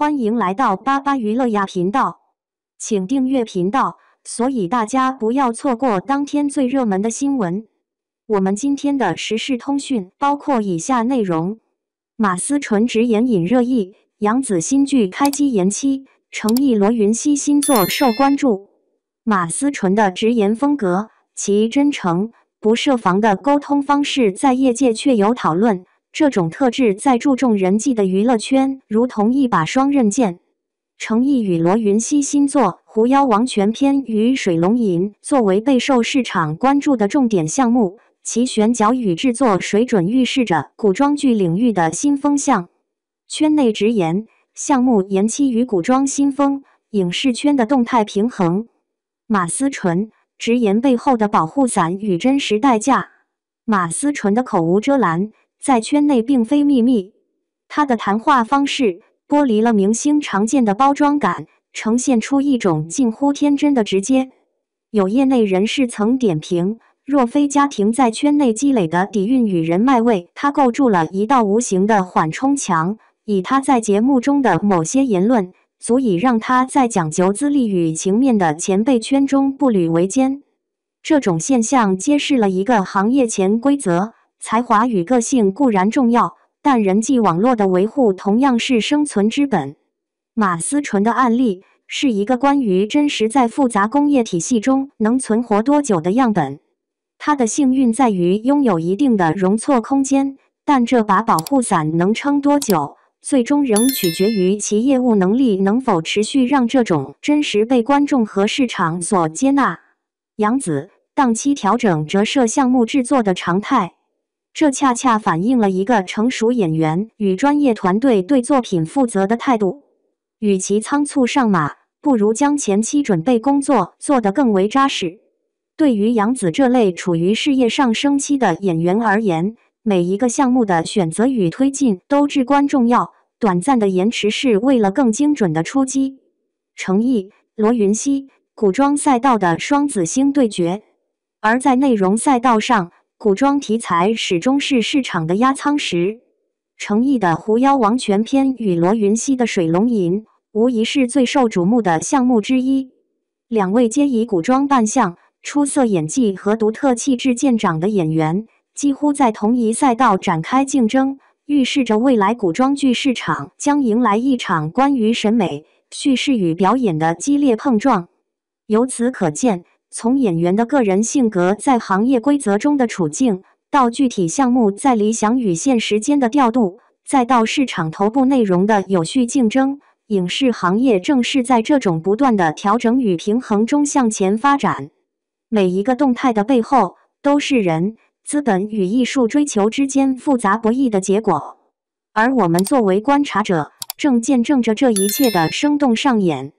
欢迎来到巴巴娱乐呀频道，请订阅频道，所以大家不要错过当天最热门的新闻。我们今天的时事通讯包括以下内容：马思纯直言引热议，杨紫新剧开机延期，诚意罗云熙新作受关注。马思纯的直言风格，其真诚、不设防的沟通方式在业界确有讨论。这种特质在注重人际的娱乐圈如同一把双刃剑。诚意与罗云熙新作《狐妖王全篇》与《水龙吟》作为备受市场关注的重点项目，其选角与制作水准预示着古装剧领域的新风向。圈内直言，项目延期与古装新风、影视圈的动态平衡。马思纯直言背后的保护伞与真实代价。马思纯的口无遮拦在圈内并非秘密，他的谈话方式剥离了明星常见的包装感，呈现出一种近乎天真的直接。有业内人士曾点评，若非家庭在圈内积累的底蕴与人脉为他构筑了一道无形的缓冲墙，以他在节目中的某些言论，足以让他在讲究资历与情面的前辈圈中步履维艰。这种现象揭示了一个行业潜规则。才华与个性固然重要，但人际网络的维护同样是生存之本。马思纯的案例是一个关于真实在复杂工业体系中能存活多久的样本。他的幸运在于拥有一定的容错空间，但这把保护伞能撑多久，最终仍取决于其业务能力能否持续让这种真实被观众和市场所接纳。杨紫档期调整折射项目制作的常态。这恰恰反映了一个成熟演员与专业团队对作品负责的态度。与其仓促上马，不如将前期准备工作做得更为扎实。对于杨紫这类处于事业上升期的演员而言，每一个项目的选择与推进都至关重要，短暂的延迟是为了更精准的出击。诚意、罗云熙，古装赛道的双子星对决。而在内容赛道上，古装题材始终是市场的压舱石。诚意的《狐妖王全篇》与罗云熙的《水龙吟》无疑是最受瞩目的项目之一。两位皆以古装扮相、出色演技和独特气质见长的演员，几乎在同一赛道展开竞争，预示着未来古装剧市场将迎来一场关于审美、叙事与表演的激烈碰撞。由此可见，从演员的个人性格在行业规则中的处境，到具体项目在理想与现实间的调度，再到市场头部内容的有序竞争，影视行业正是在这种不断的调整与平衡中向前发展。每一个动态的背后，都是人、资本与艺术追求之间复杂博弈的结果。而我们作为观察者，正见证着这一切的生动上演。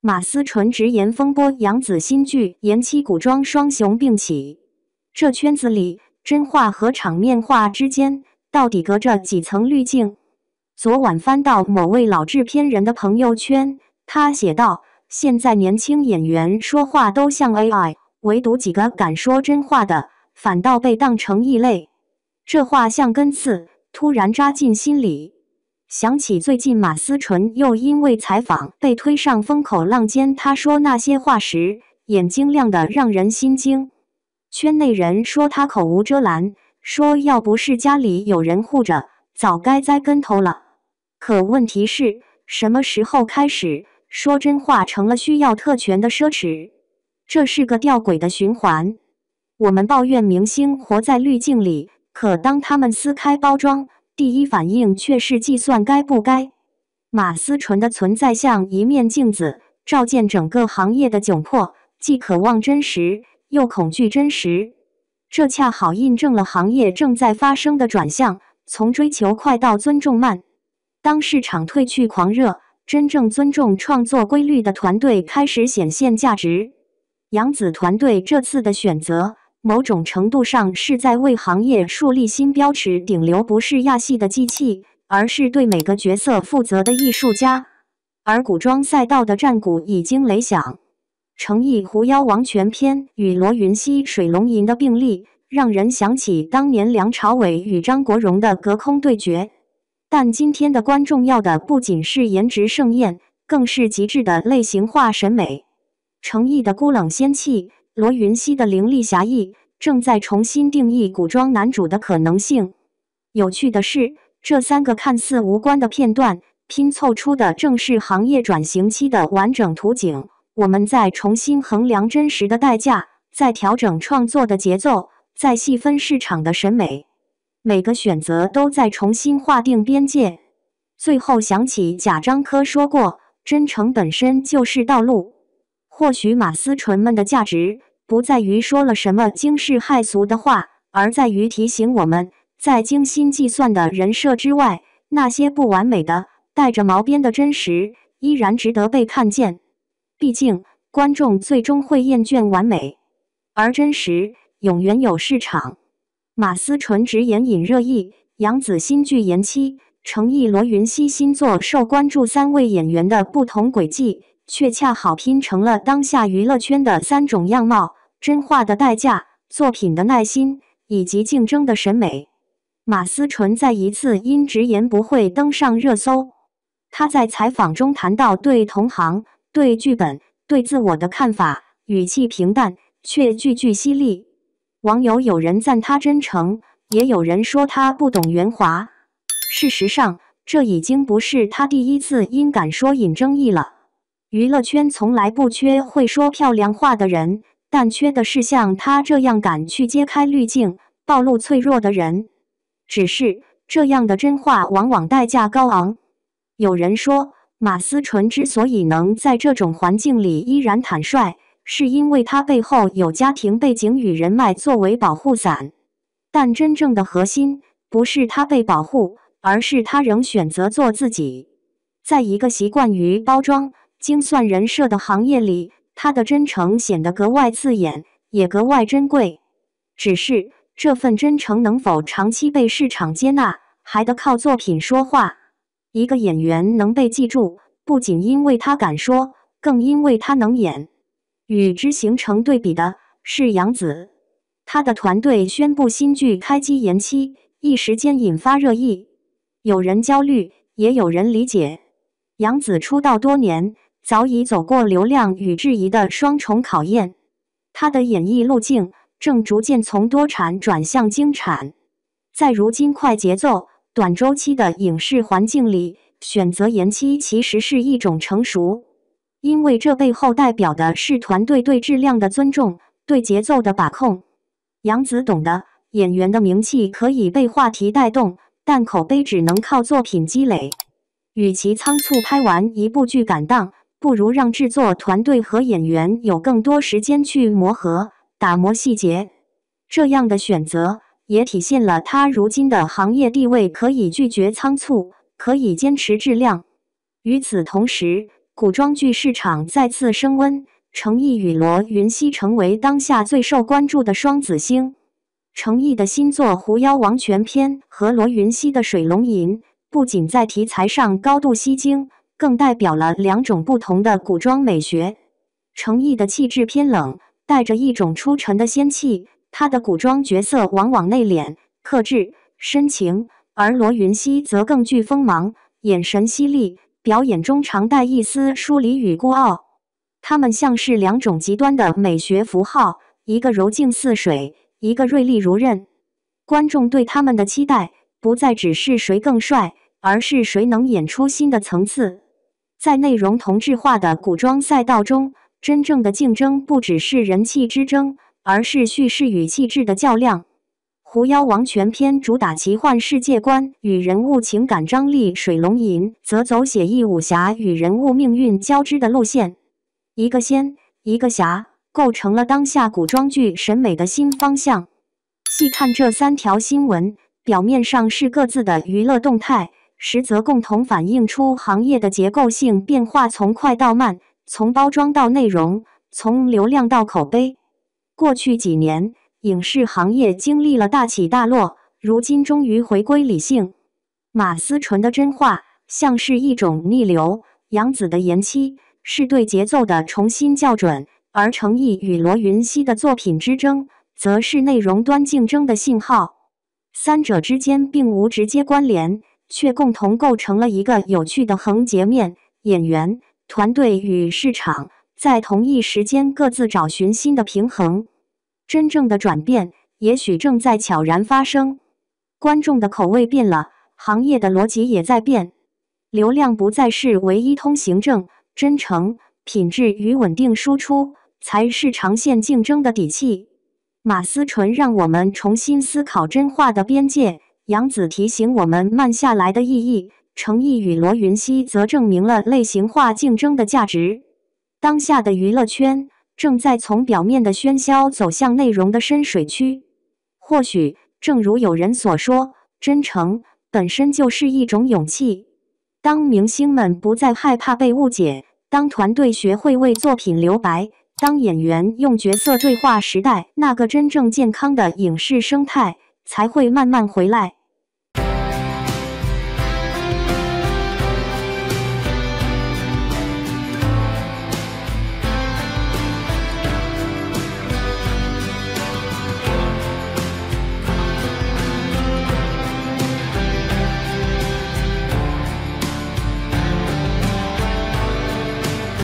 马思纯直言风波，杨紫新剧延期，古装双雄并起。这圈子里，真话和场面话之间，到底隔着几层滤镜？昨晚翻到某位老制片人的朋友圈，他写道：现在年轻演员说话都像 AI， 唯独几个敢说真话的，反倒被当成异类。这话像根刺，突然扎进心里。想起最近马思纯又因为采访被推上风口浪尖，他说那些话时，眼睛亮得让人心惊。圈内人说他口无遮拦，说要不是家里有人护着，早该栽跟头了。可问题是，什么时候开始，说真话成了需要特权的奢侈？这是个吊诡的循环。我们抱怨明星活在滤镜里，可当他们撕开包装，第一反应却是计算该不该。马思纯的存在像一面镜子，照见整个行业的窘迫，既渴望真实，又恐惧真实。这恰好印证了行业正在发生的转向，从追求快到尊重慢。当市场褪去狂热，真正尊重创作规律的团队开始显现价值。杨紫团队这次的选择，某种程度上是在为行业树立新标尺。顶流不是亚戏的机器，而是对每个角色负责的艺术家。而古装赛道的战鼓已经擂响。诚意《狐妖王全篇》与罗云熙《水龙吟》的并立，让人想起当年梁朝伟与张国荣的隔空对决。但今天的观众要的不仅是颜值盛宴，更是极致的类型化审美。程毅的孤冷仙气，罗云熙的凌厉侠义，正在重新定义古装男主的可能性。有趣的是，这3个看似无关的片段，拼凑出的正是行业转型期的完整图景。我们在重新衡量真实的代价，在调整创作的节奏，在细分市场的审美。每个选择都在重新划定边界。最后想起贾樟柯说过，真诚本身就是道路。或许马思纯们的价值不在于说了什么惊世骇俗的话，而在于提醒我们，在精心计算的人设之外，那些不完美的、带着毛边的真实，依然值得被看见。毕竟，观众最终会厌倦完美，而真实永远有市场。马思纯直言引热议，杨紫新剧延期，程毅、罗云熙新作受关注，3位演员的不同轨迹，却恰好拼成了当下娱乐圈的3种样貌：真话的代价、作品的耐心，以及竞争的审美。马思纯再一次因直言不讳登上热搜。他在采访中谈到对同行、对剧本、对自我的看法，语气平淡，却句句犀利。网友有人赞他真诚，也有人说他不懂圆滑。事实上，这已经不是他第一次因敢说引争议了。娱乐圈从来不缺会说漂亮话的人，但缺的是像他这样敢去揭开滤镜、暴露脆弱的人。只是这样的真话往往代价高昂。有人说，马思纯之所以能在这种环境里依然坦率，是因为他背后有家庭背景与人脉作为保护伞。但真正的核心不是他被保护，而是他仍选择做自己。在一个习惯于包装、精算人设的行业里，他的真诚显得格外刺眼，也格外珍贵。只是这份真诚能否长期被市场接纳，还得靠作品说话。一个演员能被记住，不仅因为他敢说，更因为他能演。与之形成对比的是杨紫，她的团队宣布新剧开机延期，一时间引发热议。有人焦虑，也有人理解。杨紫出道多年，早已走过流量与质疑的双重考验，她的演艺路径正逐渐从多产转向精产。在如今快节奏、短周期的影视环境里，选择延期其实是一种成熟。因为这背后代表的是团队对质量的尊重，对节奏的把控。杨紫懂得，演员的名气可以被话题带动，但口碑只能靠作品积累。与其仓促拍完一部剧赶档，不如让制作团队和演员有更多时间去磨合、打磨细节。这样的选择也体现了他如今的行业地位，可以拒绝仓促，可以坚持质量。与此同时，古装剧市场再次升温，程毅与罗云熙成为当下最受关注的双子星。程毅的新作《狐妖王全篇》和罗云熙的《水龙吟》不仅在题材上高度吸睛，更代表了2种不同的古装美学。程毅的气质偏冷，带着一种出尘的仙气，他的古装角色往往内敛、克制、深情，而罗云熙则更具锋芒，眼神犀利，表演中常带一丝疏离与孤傲。他们像是2种极端的美学符号，一个柔静似水，一个锐利如刃。观众对他们的期待不再只是谁更帅，而是谁能演出新的层次。在内容同质化的古装赛道中，真正的竞争不只是人气之争，而是叙事与气质的较量。狐妖王全篇主打奇幻世界观与人物情感张力，水龙吟则走写意武侠与人物命运交织的路线。一个仙，一个侠，构成了当下古装剧审美的新方向。细看这3条新闻，表面上是各自的娱乐动态，实则共同反映出行业的结构性变化，从快到慢，从包装到内容，从流量到口碑。过去几年，影视行业经历了大起大落，如今终于回归理性。马思纯的真话像是一种逆流，杨紫的延期是对节奏的重新校准，而程毅与罗云熙的作品之争则是内容端竞争的信号。3者之间并无直接关联，却共同构成了一个有趣的横截面：演员、团队与市场在同一时间各自找寻新的平衡。真正的转变也许正在悄然发生。观众的口味变了，行业的逻辑也在变。流量不再是唯一通行证，真诚、品质与稳定输出才是长线竞争的底气。马思纯让我们重新思考真话的边界，杨紫提醒我们慢下来的意义，程毅与罗云熙则证明了类型化竞争的价值。当下的娱乐圈正在从表面的喧嚣走向内容的深水区。或许，正如有人所说，真诚本身就是一种勇气。当明星们不再害怕被误解，当团队学会为作品留白，当演员用角色对话时，代那个真正健康的影视生态才会慢慢回来。